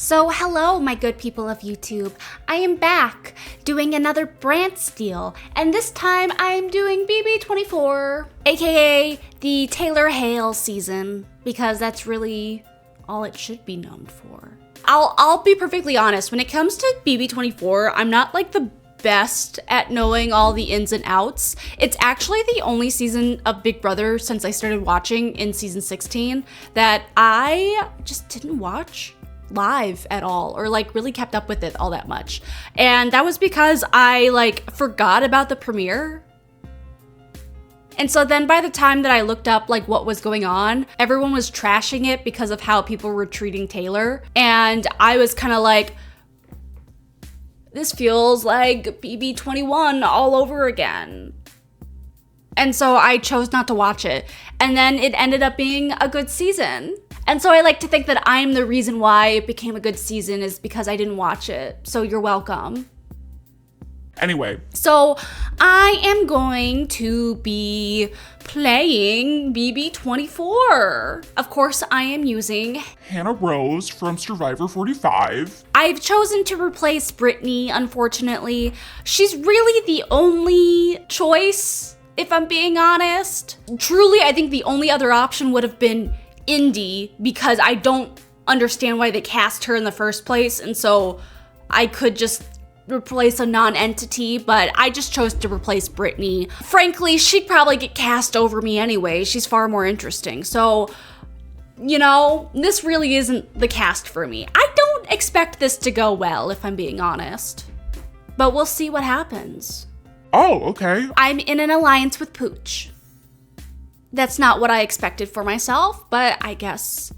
So hello, my good people of YouTube. I am back doing another Brantsteele, and this time I am doing BB24, aka the Taylor Hale season, because that's really all it should be known for. I'll be perfectly honest, when it comes to BB24, I'm not like the best at knowing all the ins and outs. It's actually the only season of Big Brother since I started watching in season 16 that I just didn't watch live at all, or like really kept up with it all that much. And that was because I like forgot about the premiere. And so then by the time that I looked up like what was going on, everyone was trashing it because of how people were treating Taylor. And I was kind of like, this feels like BB21 all over again. And so I chose not to watch it. And then it ended up being a good season. And so I like to think that I'm the reason why it became a good season is because I didn't watch it. So you're welcome. Anyway. So I am going to be playing BB24. Of course, I am using Hannah Rose from Survivor 45. I've chosen to replace Brittany, unfortunately. She's really the only choice, if I'm being honest. Truly, I think the only other option would have been Indy, because I don't understand why they cast her in the first place, and so I could just replace a non-entity, but I just chose to replace Brittany. Frankly, she'd probably get cast over me anyway. She's far more interesting. So, you know, this really isn't the cast for me. I don't expect this to go well, if I'm being honest. But we'll see what happens. Oh, okay. I'm in an alliance with Pooch. That's not what I expected for myself, but I guess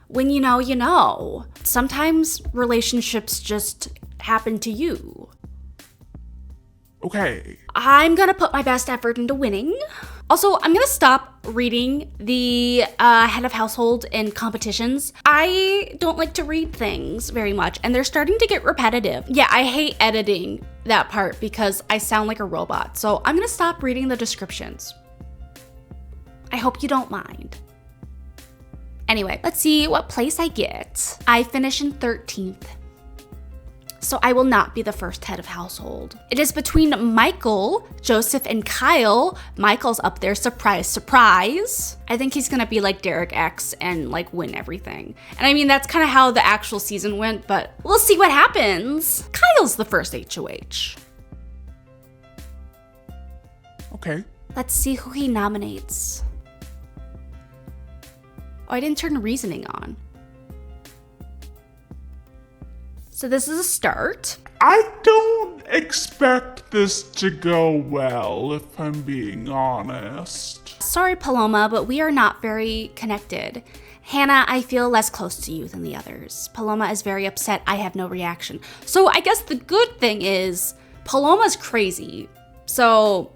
when you know, you know. Sometimes relationships just happen to you. Okay. I'm gonna put my best effort into winning. Also, I'm gonna stop reading the head of household and competitions. I don't like to read things very much, and they're starting to get repetitive. Yeah, I hate editing that part because I sound like a robot. So I'm gonna stop reading the descriptions. I hope you don't mind. Anyway, let's see what place I get. I finish in 13th. So I will not be the first head of household. It is between Michael, Joseph, and Kyle. Michael's up there, surprise, surprise. I think he's gonna be like Derek X and like win everything. And I mean, that's kind of how the actual season went, but we'll see what happens. Kyle's the first HOH. Okay. Let's see who he nominates. Oh, I didn't turn reasoning on. So this is a start. I don't expect this to go well, if I'm being honest. Sorry, Paloma, but we are not very connected. Hannah, I feel less close to you than the others. Paloma is very upset. I have no reaction. So I guess the good thing is Paloma's crazy. So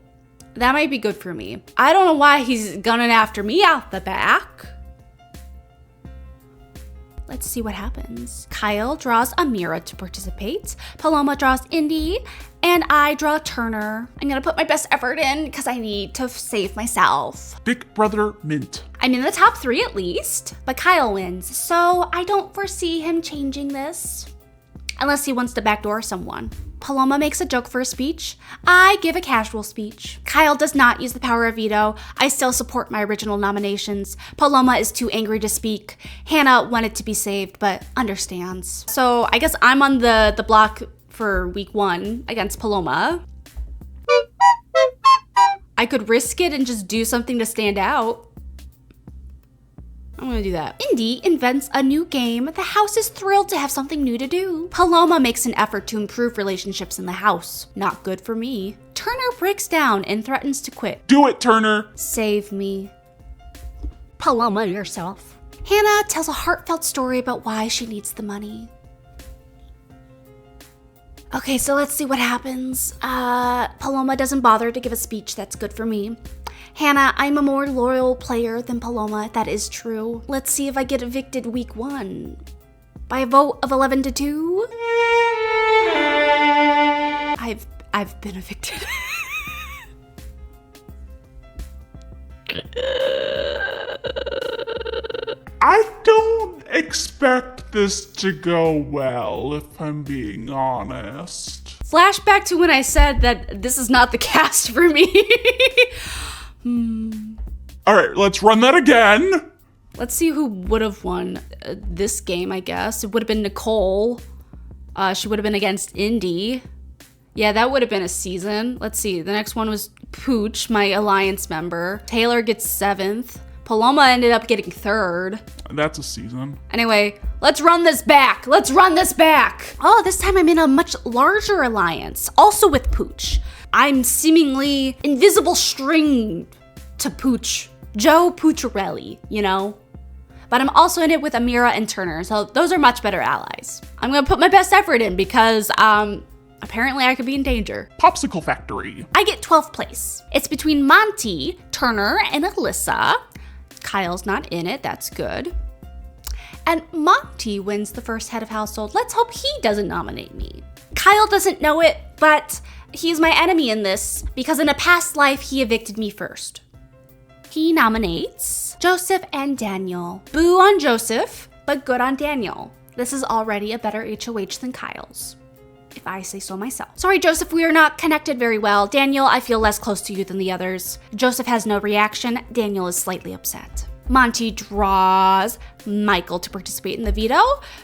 that might be good for me. I don't know why he's gunning after me out the back. Let's see what happens. Kyle draws Amira to participate. Paloma draws Indy, and I draw Turner. I'm gonna put my best effort in because I need to save myself. Big Brother Mint. I'm in the top 3 at least, but Kyle wins, so I don't foresee him changing this. Unless he wants to backdoor someone. Paloma makes a joke for a speech. I give a casual speech. Kyle does not use the power of veto. I still support my original nominations. Paloma is too angry to speak. Hannah wanted to be saved, but understands. So I guess I'm on the block for week 1 against Paloma. I could risk it and just do something to stand out. I'm gonna do that. Indy invents a new game. The house is thrilled to have something new to do. Paloma makes an effort to improve relationships in the house. Not good for me. Turner breaks down and threatens to quit. Do it, Turner. Save me. Paloma yourself. Hannah tells a heartfelt story about why she needs the money. Okay, so let's see what happens. Paloma doesn't bother to give a speech. That's good for me. Hannah, I'm a more loyal player than Paloma. That is true. Let's see if I get evicted week 1. By a vote of 11-2. I've been evicted. I don't expect expect this to go well, if I'm being honest. Flashback to when I said that this is not the cast for me. All right, let's run that again. Let's see who would have won this game, I guess. It would have been Nicole. She would have been against Indy. Yeah, that would have been a season. Let's see. The next one was Pooch, my alliance member. Taylor gets 7th. Paloma ended up getting 3rd. That's a season. Anyway, let's run this back. Let's run this back. Oh, this time I'm in a much larger alliance, also with Pooch. I'm seemingly invisible string to Pooch. Joe Pucciarelli, you know? But I'm also in it with Amira and Turner, so those are much better allies. I'm gonna put my best effort in because, apparently I could be in danger. Popsicle Factory. I get 12th place. It's between Monty, Turner, and Alyssa. Kyle's not in it, that's good. And Monty wins the first head of household. Let's hope he doesn't nominate me. Kyle doesn't know it, but he's my enemy in this because in a past life, he evicted me first. He nominates Joseph and Daniel. Boo on Joseph, but good on Daniel. This is already a better HOH than Kyle's, if I say so myself. Sorry, Joseph, we are not connected very well. Daniel, I feel less close to you than the others. Joseph has no reaction. Daniel is slightly upset. Monty draws Michael to participate in the veto.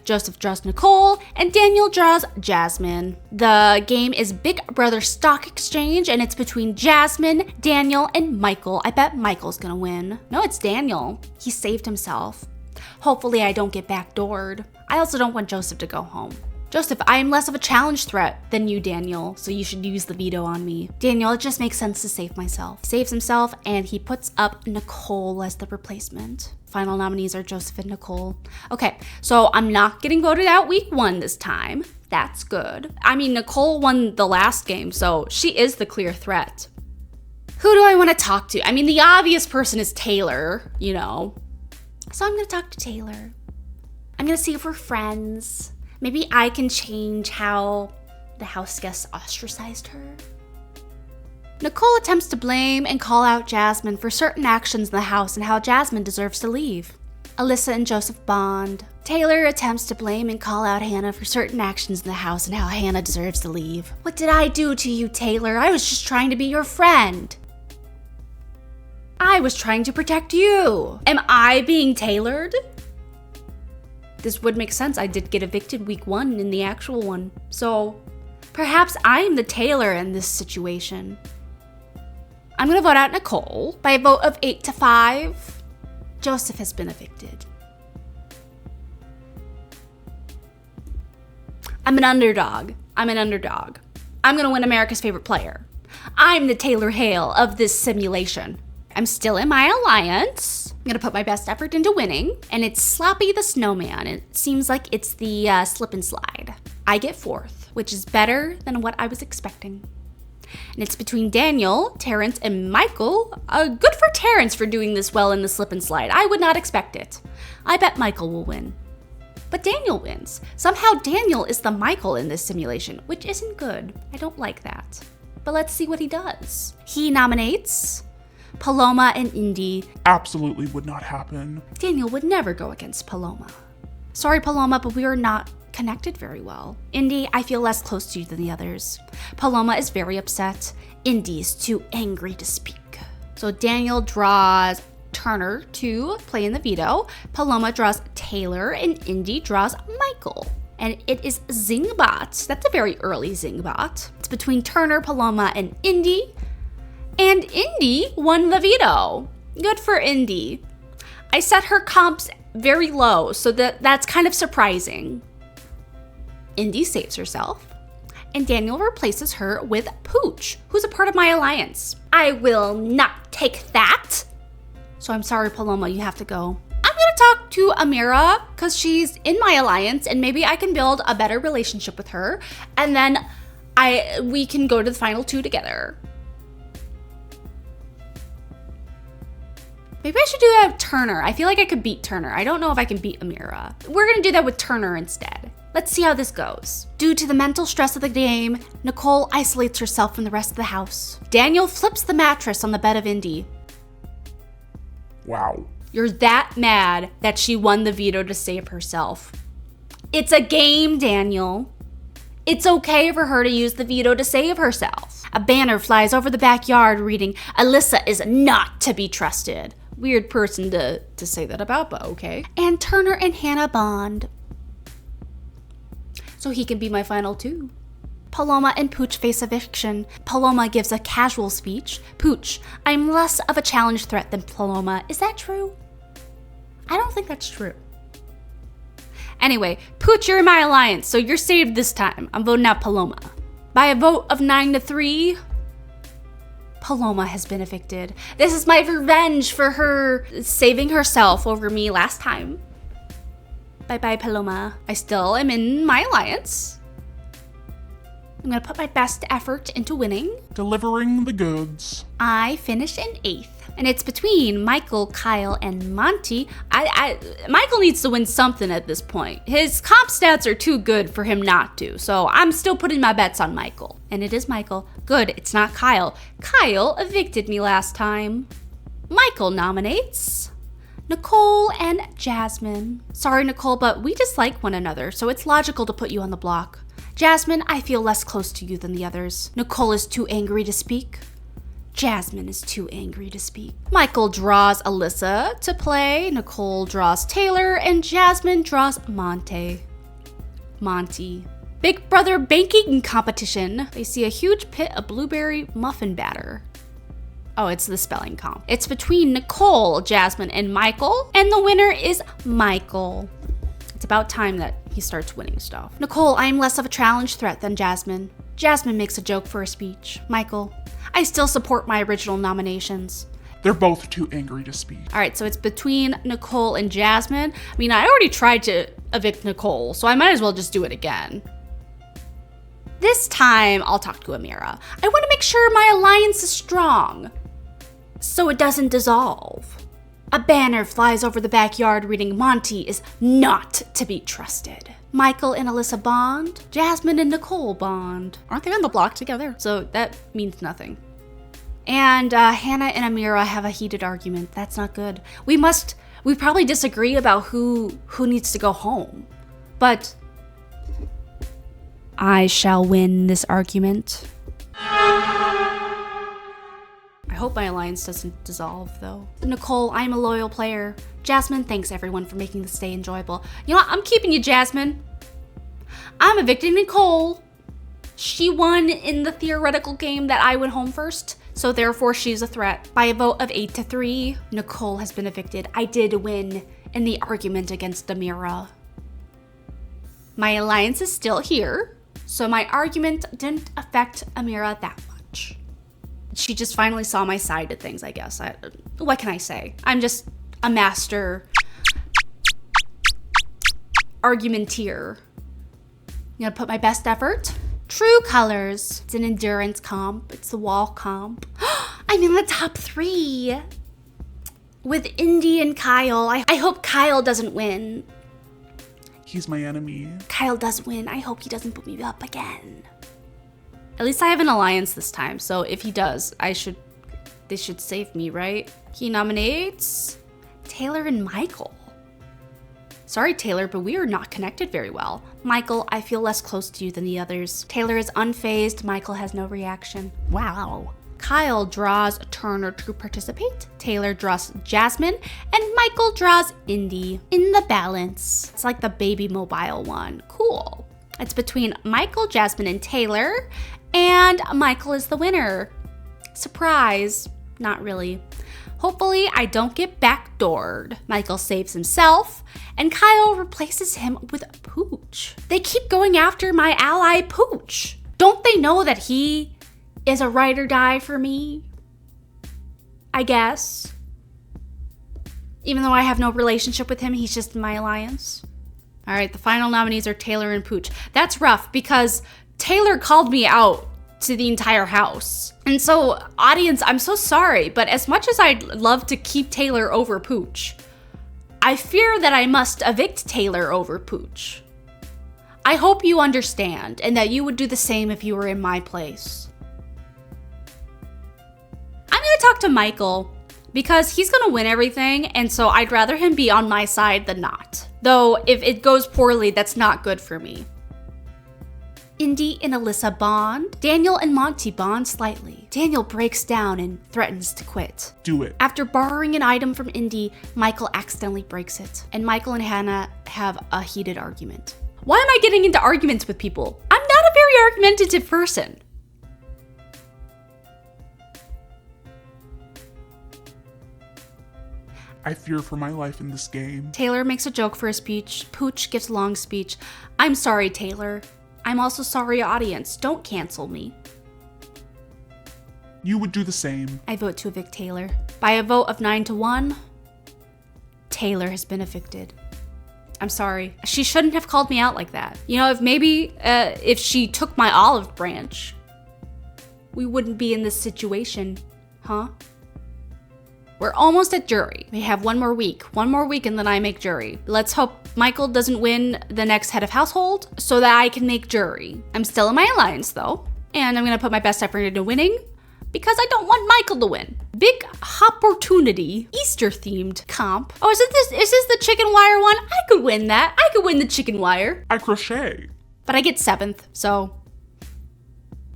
Joseph draws Nicole, and Daniel draws Jasmine. The game is Big Brother Stock Exchange, and it's between Jasmine, Daniel, and Michael. I bet Michael's gonna win. No, it's Daniel. He saved himself. Hopefully I don't get backdoored. I also don't want Joseph to go home. Joseph, I am less of a challenge threat than you, Daniel, so you should use the veto on me. Daniel, it just makes sense to save myself. He saves himself, and he puts up Nicole as the replacement. Final nominees are Joseph and Nicole. Okay, so I'm not getting voted out week 1 this time. That's good. I mean, Nicole won the last game, so she is the clear threat. Who do I want to talk to? I mean, the obvious person is Taylor, you know. So I'm going to talk to Taylor. I'm going to see if we're friends. Maybe I can change how the house guests ostracized her. Nicole attempts to blame and call out Jasmine for certain actions in the house and how Jasmine deserves to leave. Alyssa and Joseph bond. Taylor attempts to blame and call out Hannah for certain actions in the house and how Hannah deserves to leave. What did I do to you, Taylor? I was just trying to be your friend. I was trying to protect you. Am I being tailored? This would make sense. I did get evicted week 1 in the actual one. So perhaps I am the Taylor in this situation. I'm gonna vote out Nicole by a vote of 8-5. Joseph has been evicted. I'm an underdog. I'm gonna win America's favorite player. I'm the Taylor Hale of this simulation. I'm still in my alliance. I'm gonna put my best effort into winning, and it's Sloppy the Snowman. It seems like it's the slip and slide. I get 4th, which is better than what I was expecting. And it's between Daniel, Terrence, and Michael. Good for Terrence for doing this well in the slip and slide. I would not expect it. I bet Michael will win. But Daniel wins. Somehow Daniel is the Michael in this simulation, which isn't good. I don't like that. But let's see what he does. He nominates Paloma and Indy. Absolutely would not happen. Daniel would never go against Paloma. Sorry, Paloma, but we are not connected very well. Indy, I feel less close to you than the others. Paloma is very upset. Indy is too angry to speak. So Daniel draws Turner to play in the veto. Paloma draws Taylor, and Indy draws Michael. And it is Zingbot. That's a very early Zingbot. It's between Turner, Paloma, and Indy. And Indy won the veto. Good for Indy. I set her comps very low, so that's kind of surprising. Indy saves herself, and Daniel replaces her with Pooch, who's a part of my alliance. I will not take that. So I'm sorry, Paloma, you have to go. I'm gonna talk to Amira, because she's in my alliance, and maybe I can build a better relationship with her, and then we can go to the final 2 together. Maybe I should do that with Turner. I feel like I could beat Turner. I don't know if I can beat Amira. We're gonna do that with Turner instead. Let's see how this goes. Due to the mental stress of the game, Nicole isolates herself from the rest of the house. Daniel flips the mattress on the bed of Indy. Wow. You're that mad that she won the veto to save herself. It's a game, Daniel. It's okay for her to use the veto to save herself. A banner flies over the backyard reading, Alyssa is not to be trusted. Weird person to say that about, but okay. And Turner and Hannah bond. So he can be my final two. Paloma and Pooch face eviction. Paloma gives a casual speech. Pooch, I'm less of a challenge threat than Paloma. Is that true? I don't think that's true. Anyway, Pooch, you're in my alliance, so you're saved this time. I'm voting out Paloma. By a vote of 9-3, Paloma has been evicted. This is my revenge for her saving herself over me last time. Bye-bye, Paloma. I still am in my alliance. I'm gonna put my best effort into winning. Delivering the goods. I finish in 8th. And it's between Michael, Kyle, and Monty. Michael needs to win something at this point. His comp stats are too good for him not to, so I'm still putting my bets on Michael. And it is Michael. Good, it's not Kyle. Kyle evicted me last time. Michael nominates Nicole and Jasmine. Sorry, Nicole, but we dislike one another, so it's logical to put you on the block. Jasmine, I feel less close to you than the others. Nicole is too angry to speak. Jasmine is too angry to speak. Michael draws Alyssa to play, Nicole draws Taylor, and Jasmine draws Monty. Big Brother baking competition. They see a huge pit of blueberry muffin batter. Oh, it's the spelling comp. It's between Nicole, Jasmine, and Michael, and the winner is Michael. It's about time that he starts winning stuff. Nicole, I am less of a challenge threat than Jasmine. Jasmine makes a joke for a speech. Michael, I still support my original nominations. They're both too angry to speak. All right, so it's between Nicole and Jasmine. I mean, I already tried to evict Nicole, so I might as well just do it again. This time, I'll talk to Amira. I want to make sure my alliance is strong, so it doesn't dissolve. A banner flies over the backyard reading, Monty is not to be trusted. Michael and Alyssa bond. Jasmine and Nicole bond. Aren't they on the block together? So that means nothing. And Hannah and Amira have a heated argument. That's not good. We probably disagree about who needs to go home. But I shall win this argument. I hope my alliance doesn't dissolve, though. Nicole, I'm a loyal player. Jasmine, thanks everyone for making this day enjoyable. You know what? I'm keeping you, Jasmine. I'm evicting Nicole. She won in the theoretical game that I went home first, so therefore she's a threat. By a vote of 8-3, Nicole has been evicted. I did win in the argument against Amira. My alliance is still here, so my argument didn't affect Amira that much. She just finally saw my side of things, I guess. What can I say? I'm just a master argumenteer. I'm gonna put my best effort. True colors. It's an endurance comp. It's the wall comp. I'm in the top 3 with Indy and Kyle. I hope Kyle doesn't win. He's my enemy. Kyle does win. I hope he doesn't put me up again. At least I have an alliance this time, so if he does, they should save me, right? He nominates Taylor and Michael. Sorry, Taylor, but we are not connected very well. Michael, I feel less close to you than the others. Taylor is unfazed. Michael has no reaction. Wow. Kyle draws Turner to participate. Taylor draws Jasmine, and Michael draws Indy. In the balance. It's like the baby mobile one. Cool. It's between Michael, Jasmine, and Taylor, and Michael is the winner. Surprise. Not really. Hopefully, I don't get backdoored. Michael saves himself, and Kyle replaces him with Pooch. They keep going after my ally, Pooch. Don't they know that he is a ride or die for me? I guess. Even though I have no relationship with him, he's just in my alliance. All right, the final nominees are Taylor and Pooch. That's rough because Taylor called me out to the entire house. And so, audience, I'm so sorry, but as much as I'd love to keep Taylor over Pooch, I fear that I must evict Taylor over Pooch. I hope you understand and that you would do the same if you were in my place. I'm gonna talk to Michael. because he's gonna win everything, and so I'd rather him be on my side than not. Though, if it goes poorly, that's not good for me. Indy and Alyssa bond. Daniel and Monty bond slightly. Daniel breaks down and threatens to quit. Do it. After borrowing an item from Indy, Michael accidentally breaks it, and Michael and Hannah have a heated argument. Why am I getting into arguments with people? I'm not a very argumentative person. I fear for my life in this game. Taylor makes a joke for his speech. Pooch gives a long speech. I'm sorry, Taylor. I'm also sorry, audience. Don't cancel me. You would do the same. I vote to evict Taylor. By a vote of 9-1, Taylor has been evicted. I'm sorry. She shouldn't have called me out like that. You know, if she took my olive branch, we wouldn't be in this situation, huh? We're almost at jury. We have one more week and then I make jury. Let's hope Michael doesn't win the next head of household so that I can make jury. I'm still in my alliance though, and I'm gonna put my best effort into winning because I don't want Michael to win. Big opportunity, Easter themed comp. Oh, is this the chicken wire one? I could win that. I could win the chicken wire. I crochet. But I get 7th, so.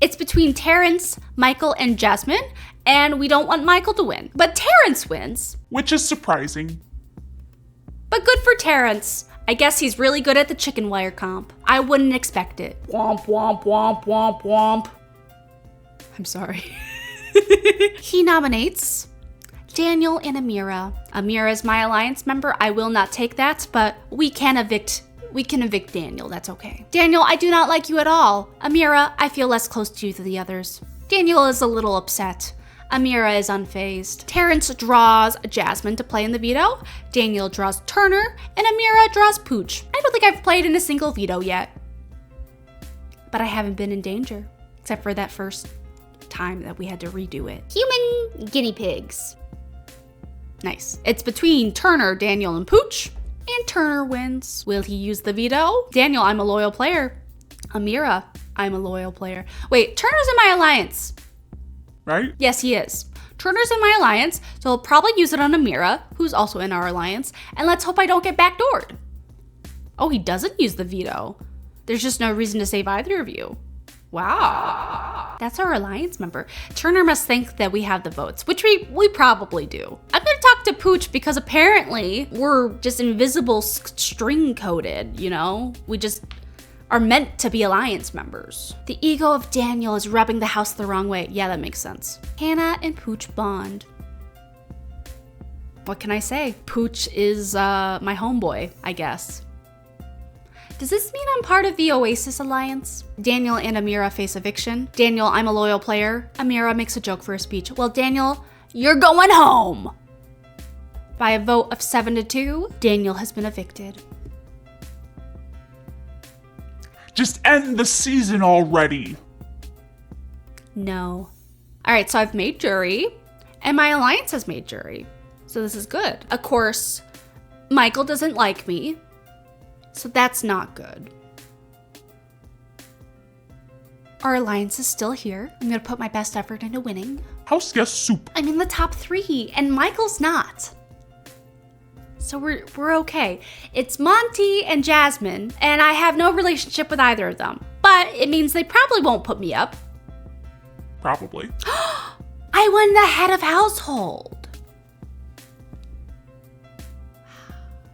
It's between Terrence, Michael, and Jasmine, and we don't want Michael to win. But Terrence wins. Which is surprising. But good for Terrence. I guess he's really good at the chicken wire comp. I wouldn't expect it. Womp, womp, womp, womp, womp. I'm sorry. He nominates Daniel and Amira. Amira is my alliance member. I will not take that, but we can evict Daniel. That's okay. Daniel, I do not like you at all. Amira, I feel less close to you than the others. Daniel is a little upset. Amira is unfazed. Terrence draws Jasmine to play in the veto. Daniel draws Turner, and Amira draws Pooch. I don't think I've played in a single veto yet. But I haven't been in danger, except for that first time that we had to redo it. Human guinea pigs. Nice. It's between Turner, Daniel, and Pooch, and Turner wins. Will he use the veto? Daniel, I'm a loyal player. Amira, I'm a loyal player. Wait, Turner's in my alliance. Right? Yes, he is. Turner's in my alliance, so he'll probably use it on Amira, who's also in our alliance, and let's hope I don't get backdoored. Oh, he doesn't use the veto. There's just no reason to save either of you. Wow. That's our alliance member. Turner must think that we have the votes, which we probably do. I'm gonna talk to Pooch because apparently we're just invisible string coded, you know? We just are meant to be alliance members. The ego of Daniel is rubbing the house the wrong way. Yeah, that makes sense. Hannah and Pooch bond. What can I say? Pooch is my homeboy, I guess. Does this mean I'm part of the Oasis Alliance? Daniel and Amira face eviction. Daniel, I'm a loyal player. Amira makes a joke for a speech. Well, Daniel, you're going home. By a vote of 7-2, Daniel has been evicted. Just end the season already. No. All right, so I've made jury, and my alliance has made jury. So this is good. Of course, Michael doesn't like me. So that's not good. Our alliance is still here. I'm gonna put my best effort into winning. House guest soup. I'm in the top 3, and Michael's not. So we're okay. It's Monty and Jasmine, and I have no relationship with either of them. But it means they probably won't put me up. Probably. I won the head of household.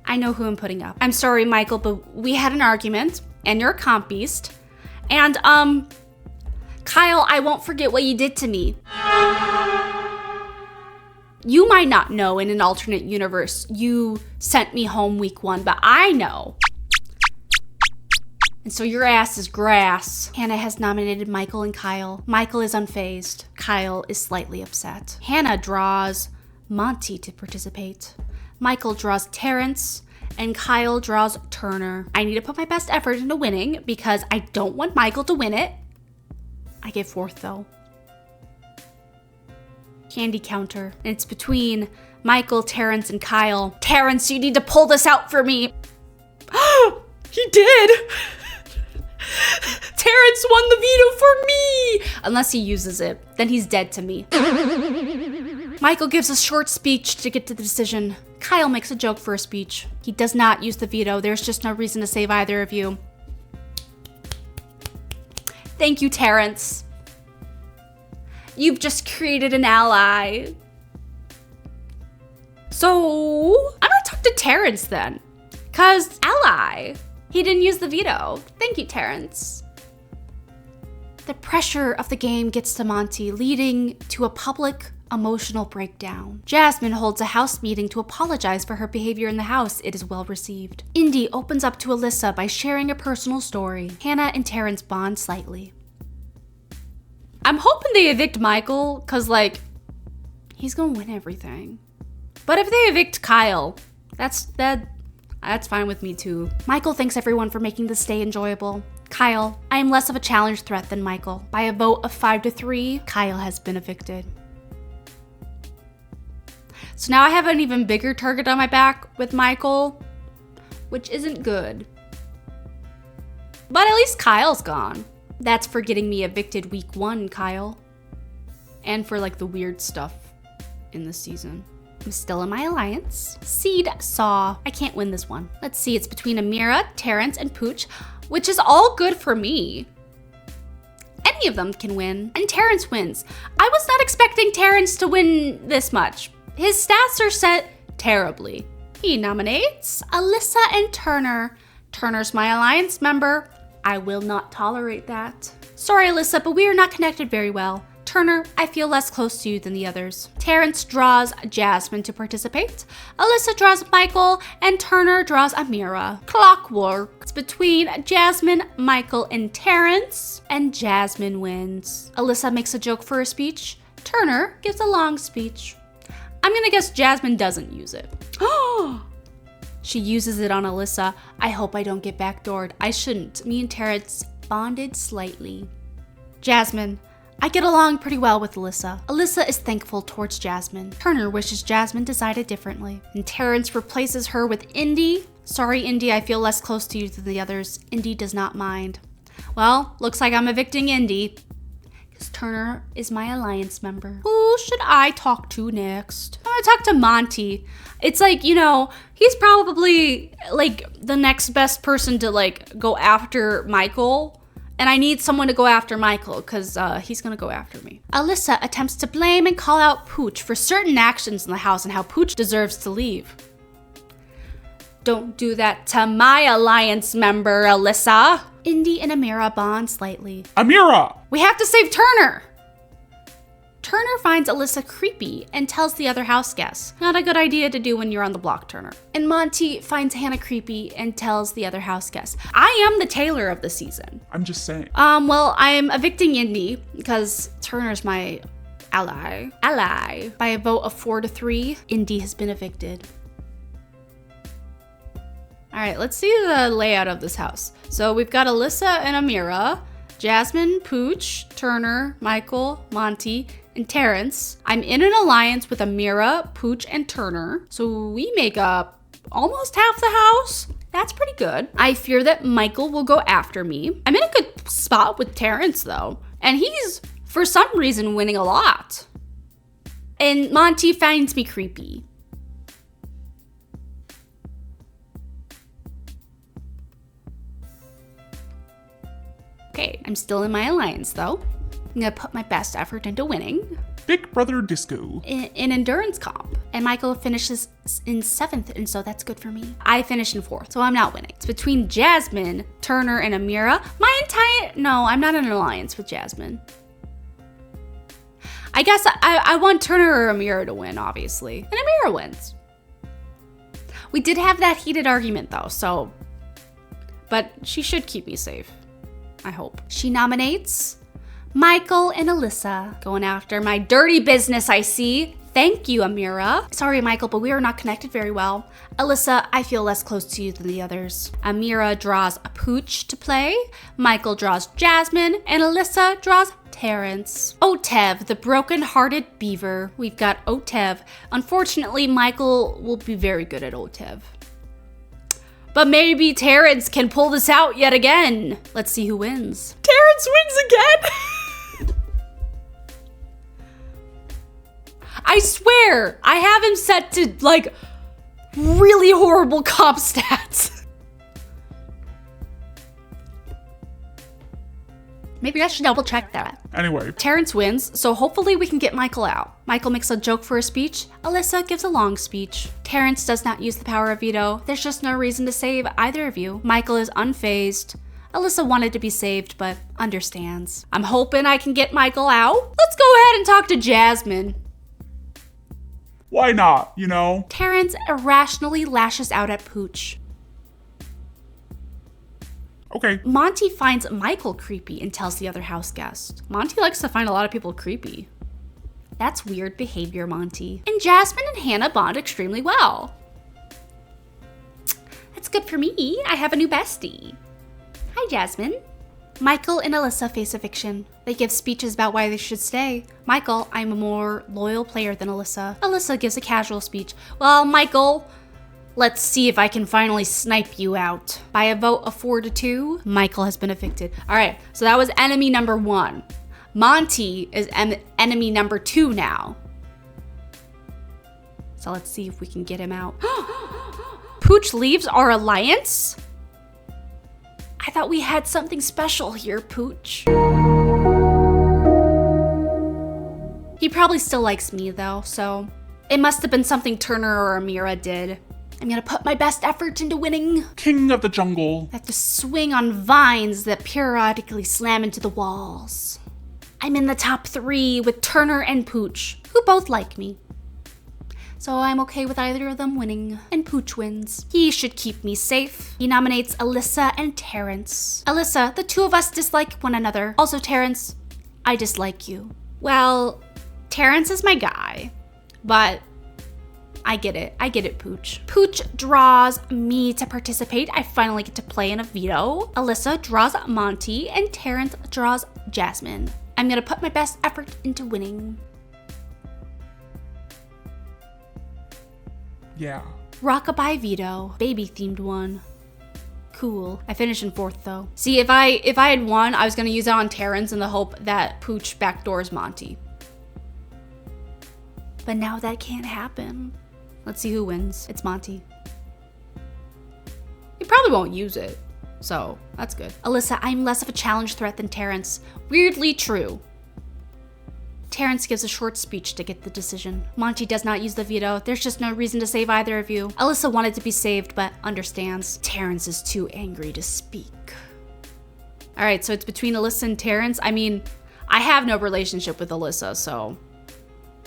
I know who I'm putting up. I'm sorry, Michael, but we had an argument, and you're a comp beast. And, Kyle, I won't forget what you did to me. You might not know in an alternate universe you sent me home week 1, but I know. And so your ass is grass. Hannah has nominated Michael and Kyle. Michael is unfazed. Kyle is slightly upset. Hannah draws Monty to participate. Michael draws Terrence, and Kyle draws Turner. I need to put my best effort into winning because I don't want Michael to win it. I get 4th though. Candy counter. And it's between Michael, Terrence, and Kyle. Terrence, you need to pull this out for me. He did! Terrence won the veto for me! Unless he uses it, then he's dead to me. Michael gives a short speech to get to the decision. Kyle makes a joke for a speech. He does not use the veto. There's just no reason to save either of you. Thank you, Terrence. You've just created an ally. So, I'm gonna talk to Terrence then. Cause ally. He didn't use the veto. Thank you, Terrence. The pressure of the game gets to Monty, leading to a public emotional breakdown. Jasmine holds a house meeting to apologize for her behavior in the house. It is well received. Indy opens up to Alyssa by sharing a personal story. Hannah and Terrence bond slightly. I'm hoping they evict Michael, cause like, he's gonna win everything. But if they evict Kyle, that's fine with me too. Michael thanks everyone for making the stay enjoyable. Kyle, I am less of a challenge threat than Michael. By a vote of 5-3, Kyle has been evicted. So now I have an even bigger target on my back with Michael, which isn't good. But at least Kyle's gone. That's for getting me evicted week 1, Kyle. And for like the weird stuff in this season. I'm still in my alliance. Seed Saw. I can't win this one. Let's see, it's between Amira, Terrence, and Pooch, which is all good for me. Any of them can win, and Terrence wins. I was not expecting Terrence to win this much. His stats are set terribly. He nominates Alyssa and Turner. Turner's my alliance member. I will not tolerate that. Sorry, Alyssa, but we are not connected very well. Turner, I feel less close to you than the others. Terrence draws Jasmine to participate. Alyssa draws Michael, and Turner draws Amira. Clockwork. It's between Jasmine, Michael, and Terrence, and Jasmine wins. Alyssa makes a joke for her speech. Turner gives a long speech. I'm gonna guess Jasmine doesn't use it. She uses it on Alyssa. I hope I don't get backdoored. I shouldn't. Me and Terrence bonded slightly. Jasmine. I get along pretty well with Alyssa. Alyssa is thankful towards Jasmine. Turner wishes Jasmine decided differently. And Terrence replaces her with Indy. Sorry, Indy, I feel less close to you than the others. Indy does not mind. Well, looks like I'm evicting Indy. Because Turner is my alliance member. Who should I talk to next? I'm gonna talk to Monty. It's like, you know, he's probably like the next best person to like go after Michael. And I need someone to go after Michael because he's gonna go after me. Alyssa attempts to blame and call out Pooch for certain actions in the house and how Pooch deserves to leave. Don't do that to my alliance member, Alyssa. Indy and Amira bond slightly. Amira! We have to save Turner! Turner finds Alyssa creepy and tells the other house guests. Not a good idea to do when you're on the block, Turner. And Monty finds Hannah creepy and tells the other house guests. I am the Taylor of the season. I'm just saying. Well, I'm evicting Indy because Turner's my ally. By a vote of 4-3, Indy has been evicted. All right, let's see the layout of this house. So we've got Alyssa and Amira, Jasmine, Pooch, Turner, Michael, Monty, and Terrence. I'm in an alliance with Amira, Pooch, and Turner. So we make up almost half the house. That's pretty good. I fear that Michael will go after me. I'm in a good spot with Terrence though. And he's, for some reason, winning a lot. And Monty finds me creepy. Okay, I'm still in my alliance though. I'm gonna put my best effort into winning. Big Brother Disco. In endurance comp. And Michael finishes in 7th, and so that's good for me. I finished in 4th, so I'm not winning. It's between Jasmine, Turner, and Amira. No, I'm not in an alliance with Jasmine. I guess I want Turner or Amira to win, obviously. And Amira wins. We did have that heated argument though, so. But she should keep me safe. I hope. She nominates Michael and Alyssa. Going after my dirty business, I see. Thank you, Amira. Sorry, Michael, but we are not connected very well. Alyssa, I feel less close to you than the others. Amira draws a Pooch to play. Michael draws Jasmine, and Alyssa draws Terrence. Otev, the broken-hearted beaver. We've got Otev. Unfortunately, Michael will be very good at Otev. But maybe Terrence can pull this out yet again. Let's see who wins. Terrence wins again! I swear, I have him set to like really horrible comp stats. Maybe I should double check that. Anyway. Terrence wins, so hopefully we can get Michael out. Michael makes a joke for a speech. Alyssa gives a long speech. Terrence does not use the power of veto. There's just no reason to save either of you. Michael is unfazed. Alyssa wanted to be saved, but understands. I'm hoping I can get Michael out. Let's go ahead and talk to Jasmine. Why not, you know? Terrence irrationally lashes out at Pooch. Okay. Monty finds Michael creepy and tells the other house guest. Monty likes to find a lot of people creepy. That's weird behavior, Monty. And Jasmine and Hannah bond extremely well. That's good for me. I have a new bestie. Hi, Jasmine. Michael and Alyssa face eviction. They give speeches about why they should stay. Michael, I'm a more loyal player than Alyssa. Alyssa gives a casual speech. Well, Michael, let's see if I can finally snipe you out. By a vote of 4-2, Michael has been evicted. All right, so that was enemy number 1. Monty is enemy number 2 now. So let's see if we can get him out. Pooch leaves our alliance? I thought we had something special here, Pooch. He probably still likes me though, so it must have been something Turner or Amira did. I'm gonna put my best effort into winning. King of the jungle. I have to swing on vines that periodically slam into the walls. I'm in the top 3 with Turner and Pooch, who both like me. So I'm okay with either of them winning, and Pooch wins. He should keep me safe. He nominates Alyssa and Terrence. Alyssa, the 2 of us dislike one another. Also, Terrence, I dislike you. Well, Terrence is my guy, but I get it, Pooch. Pooch draws me to participate. I finally get to play in a veto. Alyssa draws Monty, and Terrence draws Jasmine. I'm gonna put my best effort into winning. Yeah. Rockabye veto, baby themed one. Cool. I finished in 4th though. See, if I had won, I was gonna use it on Terrence in the hope that Pooch backdoors Monty. But now that can't happen. Let's see who wins. It's Monty. He probably won't use it, so that's good. Alyssa, I'm less of a challenge threat than Terrence. Weirdly true. Terrence gives a short speech to get the decision. Monty does not use the veto. There's just no reason to save either of you. Alyssa wanted to be saved, but understands. Terrence is too angry to speak. All right, so it's between Alyssa and Terrence. I mean, I have no relationship with Alyssa, so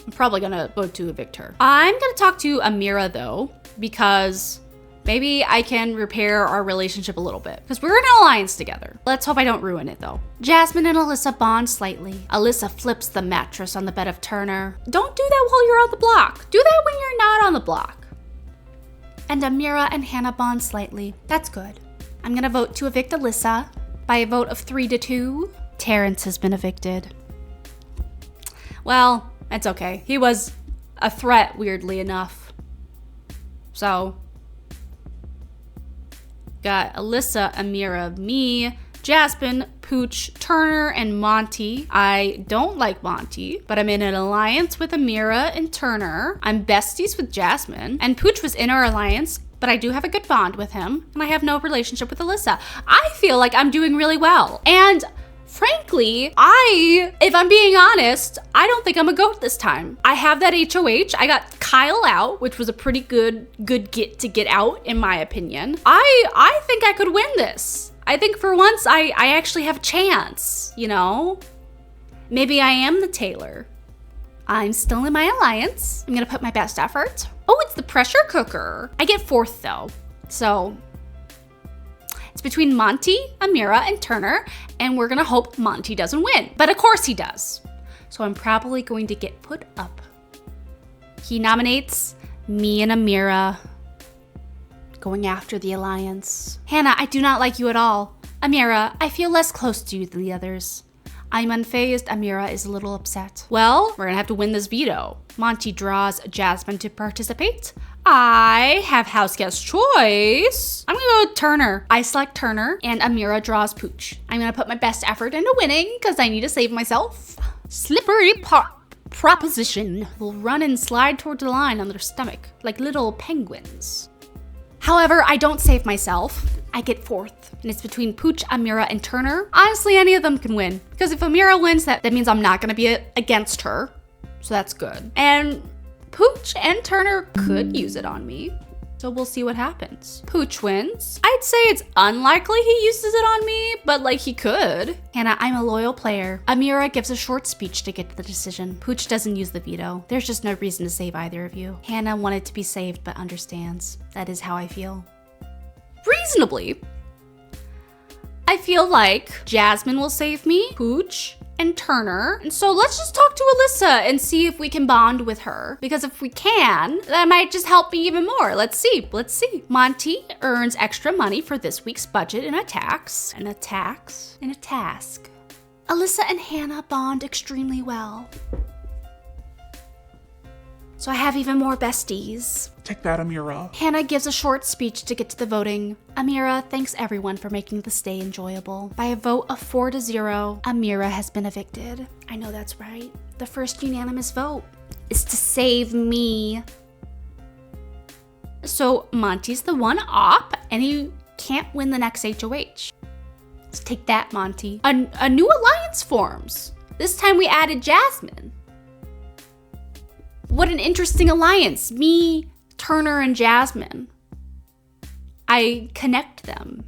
I'm probably gonna vote to evict her. I'm gonna talk to Amira though, because maybe I can repair our relationship a little bit, because we're in an alliance together. Let's hope I don't ruin it though. Jasmine and Alyssa bond slightly. Alyssa flips the mattress on the bed of Turner. Don't do that while you're on the block. Do that when you're not on the block. And Amira and Hannah bond slightly. That's good. I'm gonna vote to evict Alyssa by a vote of 3-2. Terrence has been evicted. Well, it's okay. He was a threat, weirdly enough. So, got Alyssa, Amira, me, Jasmine, Pooch, Turner, and Monty. I don't like Monty, but I'm in an alliance with Amira and Turner. I'm besties with Jasmine, and Pooch was in our alliance, but I do have a good bond with him, and I have no relationship with Alyssa. I feel like I'm doing really well, and frankly, if I'm being honest, I don't think I'm a GOAT this time. I have that HOH. I got Kyle out, which was a pretty good get to get out, in my opinion. I think I could win this. I think for once I actually have a chance, you know? Maybe I am the Taylor. I'm still in my alliance. I'm gonna put my best effort. Oh, it's the pressure cooker. I get 4th though, so it's between Monty, Amira, and Turner, and we're gonna hope Monty doesn't win. But of course he does. So I'm probably going to get put up. He nominates me and Amira, going after the alliance. Hannah, I do not like you at all. Amira, I feel less close to you than the others. I'm unfazed. Amira is a little upset. Well, we're gonna have to win this veto. Monty draws Jasmine to participate. I have house guest choice. I'm gonna go with Turner. I select Turner, and Amira draws Pooch. I'm gonna put my best effort into winning because I need to save myself. Slippery pop. proposition will run and slide toward the line on their stomach, like little penguins. However, I don't save myself. I get fourth, and it's between Pooch, Amira, and Turner. Honestly, any of them can win, because if Amira wins, that means I'm not gonna be against her, so that's good. And Pooch and Turner could use it on me, so we'll see what happens. Pooch wins. I'd say it's unlikely he uses it on me, but like he could. Hannah, I'm a loyal player. Amira gives a short speech to get to the decision. Pooch doesn't use the veto. There's just no reason to save either of you. Hannah wanted to be saved, but understands. That is how I feel. Reasonably, I feel like Jasmine will save me, Pooch, and Turner. And so let's just talk to Alyssa and see if we can bond with her. Because if we can, that might just help me even more. Let's see. Monty earns extra money for this week's budget in a tax. In a task. Alyssa and Hannah bond extremely well. So I have even more besties. Take that, Amira. Hannah gives a short speech to get to the voting. Amira thanks everyone for making the stay enjoyable. By a vote of 4-0, Amira has been evicted. I know that's right. The first unanimous vote is to save me. So Monty's the one op, and he can't win the next HOH. Let's take that, Monty. A new alliance forms. This time we added Jasmine. What an interesting alliance. Me, Turner, and Jasmine. I connect them.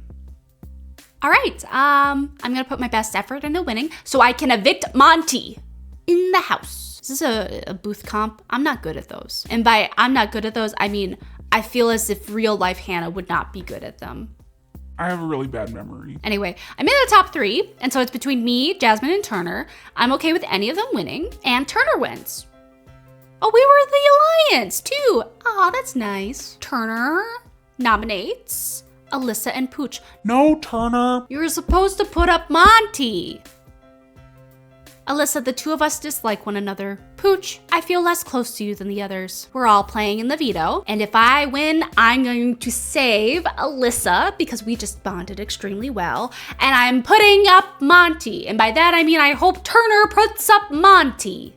All right, I'm gonna put my best effort into winning so I can evict Monty in the house. Is this a booth comp? I'm not good at those. And by I'm not good at those, I mean, I feel as if real life Hannah would not be good at them. I have a really bad memory. Anyway, I'm in the top 3, and so it's between me, Jasmine, and Turner. I'm okay with any of them winning, and Turner wins. Oh, we were the alliance, too. Aw, that's nice. Turner nominates Alyssa and Pooch. No, Turner. You were supposed to put up Monty. Alyssa, the two of us dislike one another. Pooch, I feel less close to you than the others. We're all playing in the veto, and if I win, I'm going to save Alyssa because we just bonded extremely well, and I'm putting up Monty, and by that I mean I hope Turner puts up Monty.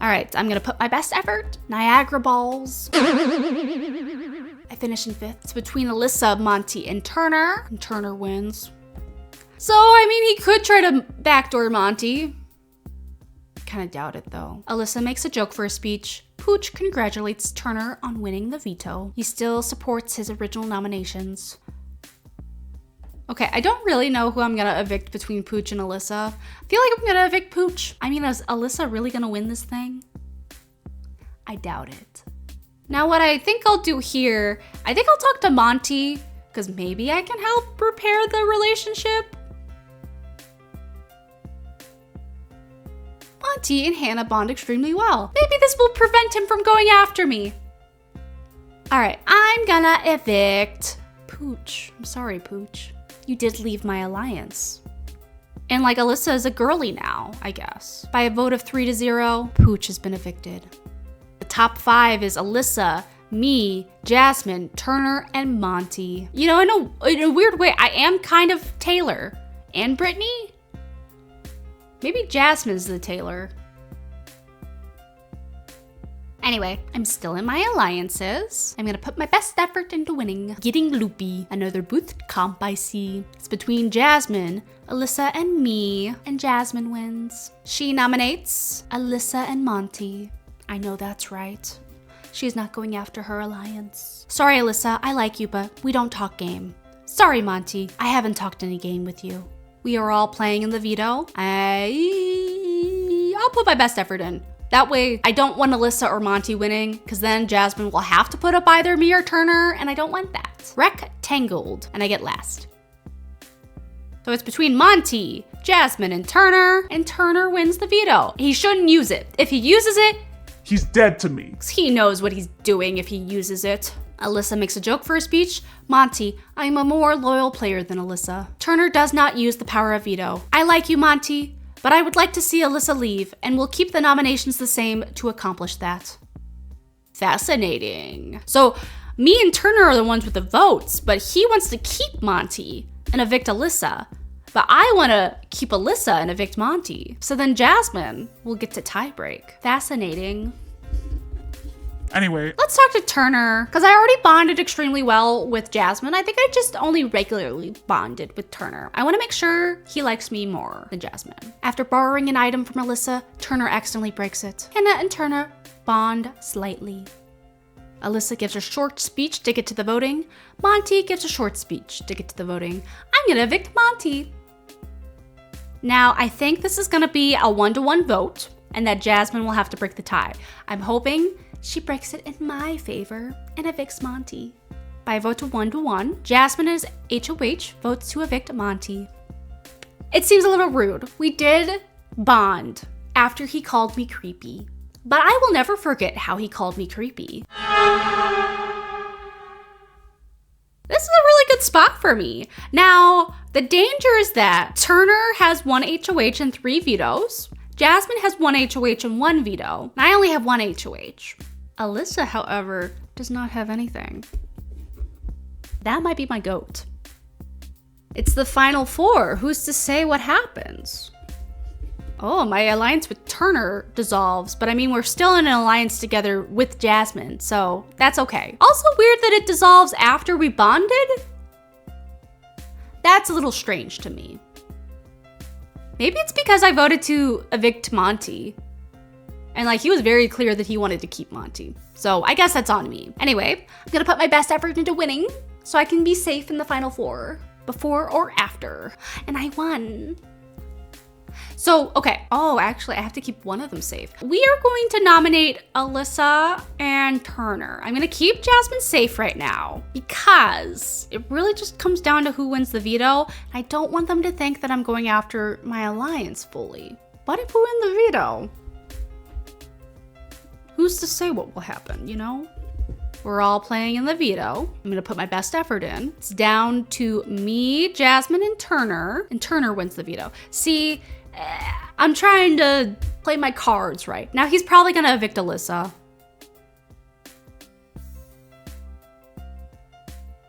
All right, I'm gonna put my best effort. Niagara balls. I finish in 5th. It's between Alyssa, Monty, and Turner wins. So, I mean, he could try to backdoor Monty. Kinda doubt it, though. Alyssa makes a joke for a speech. Pooch congratulates Turner on winning the veto. He still supports his original nominations. Okay, I don't really know who I'm gonna evict between Pooch and Alyssa. I feel like I'm gonna evict Pooch. I mean, is Alyssa really gonna win this thing? I doubt it. Now, what I think I'll do here, I think I'll talk to Monty, because maybe I can help repair the relationship. Monty and Hannah bond extremely well. Maybe this will prevent him from going after me. All right, I'm gonna evict Pooch. I'm sorry, Pooch. You did leave my alliance. And like Alyssa is a girly now, I guess. By a vote of 3-0, Pooch has been evicted. The top 5 is Alyssa, me, Jasmine, Turner, and Monty. You know, in a weird way, I am kind of Taylor. And Brittany? Maybe Jasmine's the Taylor. Anyway, I'm still in my alliances. I'm gonna put my best effort into winning. Getting loopy. Another booth comp I see. It's between Jasmine, Alyssa, and me, and Jasmine wins. She nominates Alyssa and Monty. I know that's right. She's not going after her alliance. Sorry, Alyssa, I like you, but we don't talk game. Sorry, Monty, I haven't talked any game with you. We are all playing in the veto. I'll put my best effort in. That way, I don't want Alyssa or Monty winning, because then Jasmine will have to put up either me or Turner, and I don't want that. Rectangled, and I get last. So it's between Monty, Jasmine, and Turner wins the veto. He shouldn't use it. If he uses it, he's dead to me. He knows what he's doing if he uses it. Alyssa makes a joke for a speech. Monty, I'm a more loyal player than Alyssa. Turner does not use the power of veto. I like you, Monty, but I would like to see Alyssa leave, and we'll keep the nominations the same to accomplish that. Fascinating. So me and Turner are the ones with the votes, but he wants to keep Monty and evict Alyssa. But I want to keep Alyssa and evict Monty. So then Jasmine will get to tiebreak. Fascinating. Anyway, let's talk to Turner, because I already bonded extremely well with Jasmine. I think I just only regularly bonded with Turner. I want to make sure he likes me more than Jasmine. After borrowing an item from Alyssa, Turner accidentally breaks it. Hannah and Turner bond slightly. Alyssa gives a short speech to get to the voting. Monty gives a short speech to get to the voting. I'm gonna evict Monty. Now, I think this is gonna be a 1-to-1 vote, and that Jasmine will have to break the tie. I'm hoping she breaks it in my favor and evicts Monty. By a vote to 1-to-1, Jasmine as HOH votes to evict Monty. It seems a little rude. We did bond after he called me creepy, but I will never forget how he called me creepy. This is a really good spot for me. Now, the danger is that Turner has 1 HOH and 3 vetoes. Jasmine has 1 HOH and 1 veto, and I only have 1 HOH. Alyssa, however, does not have anything. That might be my goat. It's the final 4. Who's to say what happens? Oh, my alliance with Turner dissolves, but I mean, we're still in an alliance together with Jasmine, so that's okay. Also weird that it dissolves after we bonded. That's a little strange to me. Maybe it's because I voted to evict Monty. And like, he was very clear that he wanted to keep Monty. So I guess that's on me. Anyway, I'm gonna put my best effort into winning so I can be safe in the final 4, before or after. And I won. So, okay. Oh, actually, I have to keep one of them safe. We are going to nominate Alyssa and Turner. I'm gonna keep Jasmine safe right now because it really just comes down to who wins the veto. I don't want them to think that I'm going after my alliance fully. What if we win the veto? Who's to say what will happen, you know? We're all playing in the veto. I'm gonna put my best effort in. It's down to me, Jasmine, and Turner wins the veto. See, I'm trying to play my cards right. Now he's probably gonna evict Alyssa.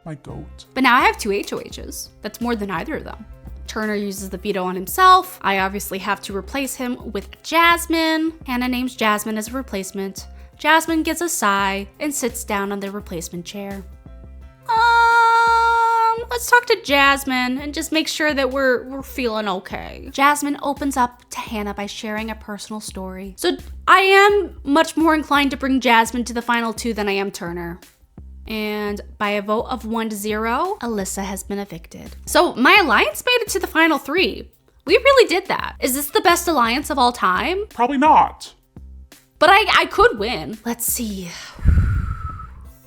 My goat. But now I have 2 HOHs. That's more than either of them. Turner uses the veto on himself. I obviously have to replace him with Jasmine. Hannah names Jasmine as a replacement. Jasmine gets a sigh and sits down on the replacement chair. Let's talk to Jasmine and just make sure that we're feeling okay. Jasmine opens up to Hannah by sharing a personal story. So I am much more inclined to bring Jasmine to the final 2 than I am Turner. And by a vote of 1-0, Alyssa has been evicted. So my alliance made it to the final 3. We really did that. Is this the best alliance of all time? Probably not. But I could win. Let's see.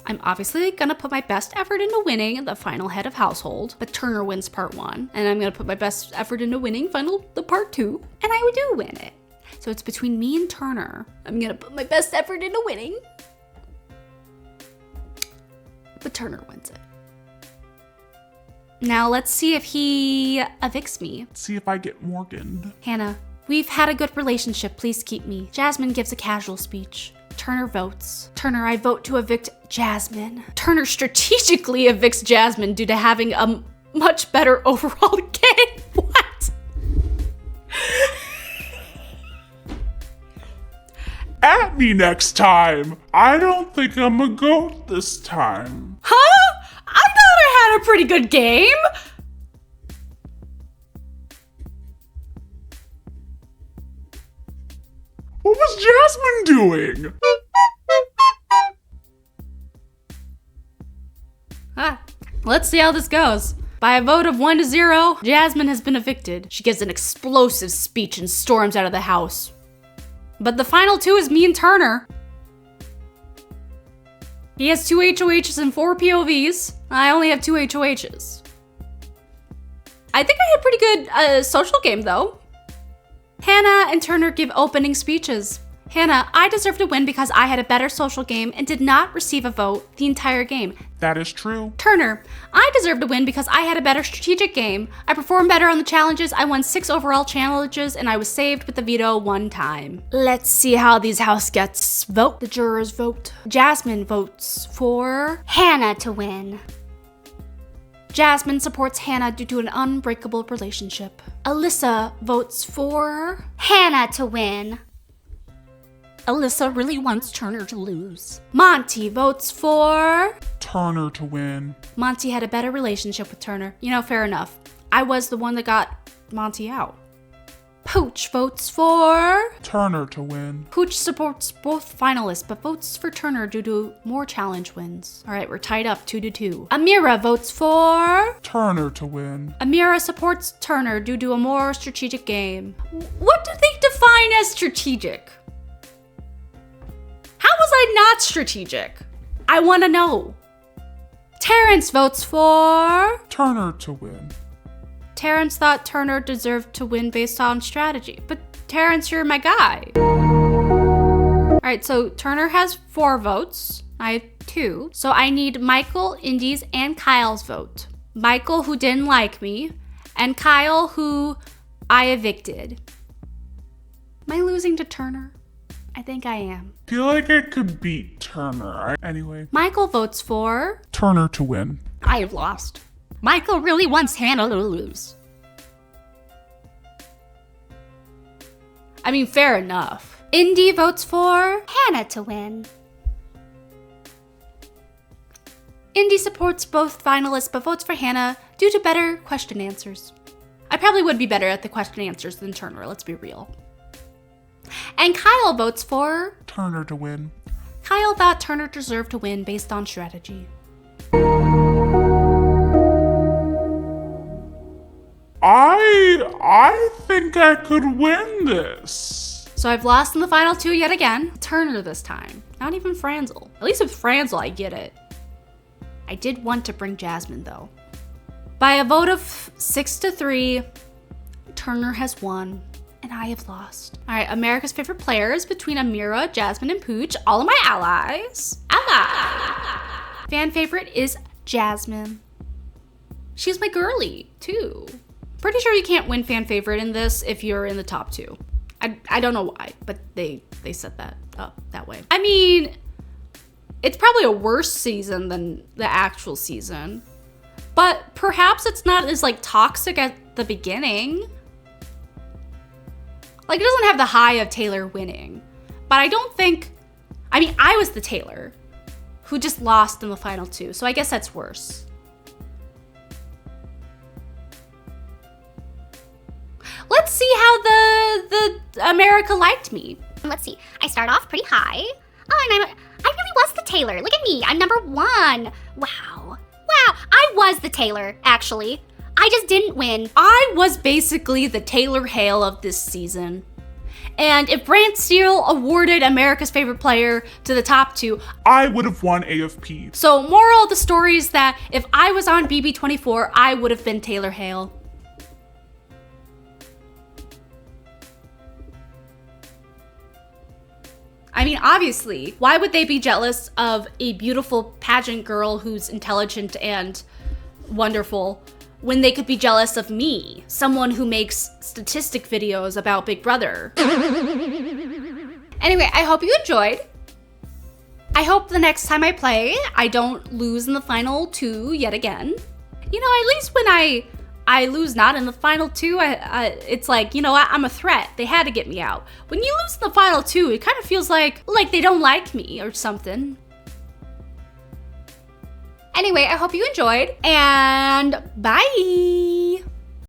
I'm obviously gonna put my best effort into winning the final head of household, but Turner wins part 1. And I'm gonna put my best effort into winning the part 2, and I do win it. So it's between me and Turner. I'm gonna put my best effort into winning. But Turner wins it. Now let's see if he evicts me. Let's see if I get Morganed. Hannah, we've had a good relationship. Please keep me. Jasmine gives a casual speech. Turner votes. Turner, I vote to evict Jasmine. Turner strategically evicts Jasmine due to having a much better overall game. What? At me next time. I don't think I'm a goat this time. Huh? I thought I had a pretty good game. What was Jasmine doing? Let's see how this goes. By a vote of 1-0, Jasmine has been evicted. She gives an explosive speech and storms out of the house. But the final 2 is me and Turner. He has 2 HOHs and 4 POVs. I only have 2 HOHs. I think I had a pretty good social game though. Hannah and Turner give opening speeches. Hannah, I deserve to win because I had a better social game and did not receive a vote the entire game. That is true. Turner, I deserve to win because I had a better strategic game. I performed better on the challenges. I won 6 overall challenges and I was saved with the veto 1 time. Let's see how these house guests vote. The jurors vote. Jasmine votes for Hannah to win. Jasmine supports Hannah due to an unbreakable relationship. Alyssa votes for Hannah to win. Alyssa really wants Turner to lose. Monty votes for Turner to win. Monty had a better relationship with Turner. You know, fair enough. I was the one that got Monty out. Pooch votes for Turner to win. Pooch supports both finalists, but votes for Turner due to more challenge wins. All right, we're tied up 2-2. Amira votes for Turner to win. Amira supports Turner due to a more strategic game. What do they define as strategic? How was I not strategic? I want to know. Terrence votes for Turner to win. Terrence thought Turner deserved to win based on strategy. But Terrence, you're my guy. All right, so Turner has 4 votes. I have 2. So I need Michael, Indy's, and Kyle's vote. Michael, who didn't like me, and Kyle, who I evicted. Am I losing to Turner? I think I am. I feel like I could beat Turner. Anyway. Michael votes for Turner to win. I have lost. Michael really wants Hannah to lose. I mean, fair enough. Indy votes for Hannah to win. Indy supports both finalists, but votes for Hannah due to better question answers. I probably would be better at the question answers than Turner, let's be real. And Kyle votes for Turner to win. Kyle thought Turner deserved to win based on strategy. I think I could win this. So I've lost in the final 2 yet again. Turner this time. Not even Franzel. At least with Franzel, I get it. I did want to bring Jasmine, though. By a vote of 6-3, Turner has won, and I have lost. All right, America's favorite players between Amira, Jasmine, and Pooch. All of my allies. Fan favorite is Jasmine. She's my girly, too. Pretty sure you can't win fan favorite in this if you're in the top 2. I don't know why, but they set that up that way. I mean, it's probably a worse season than the actual season, but perhaps it's not as like toxic at the beginning. Like, it doesn't have the high of Taylor winning, but I don't think, I mean, I was the Taylor who just lost in the final 2, so I guess that's worse. Let's see how the America liked me. Let's see. I start off pretty high. Oh, and I really was the Taylor. Look at me. I'm number 1. Wow. Wow. I was the Taylor, actually. I just didn't win. I was basically the Taylor Hale of this season. And if Brantsteele awarded America's favorite player to the top 2, I would have won AFP. So moral of the story is that if I was on BB24, I would have been Taylor Hale. I mean, obviously, why would they be jealous of a beautiful pageant girl who's intelligent and wonderful when they could be jealous of me, someone who makes statistic videos about Big Brother? Anyway, I hope you enjoyed. I hope the next time I play, I don't lose in the final 2 yet again. You know, at least when I lose not in the final 2, it's like, you know what, I'm a threat. They had to get me out. When you lose in the final 2, it kind of feels like they don't like me or something. Anyway, I hope you enjoyed, and bye!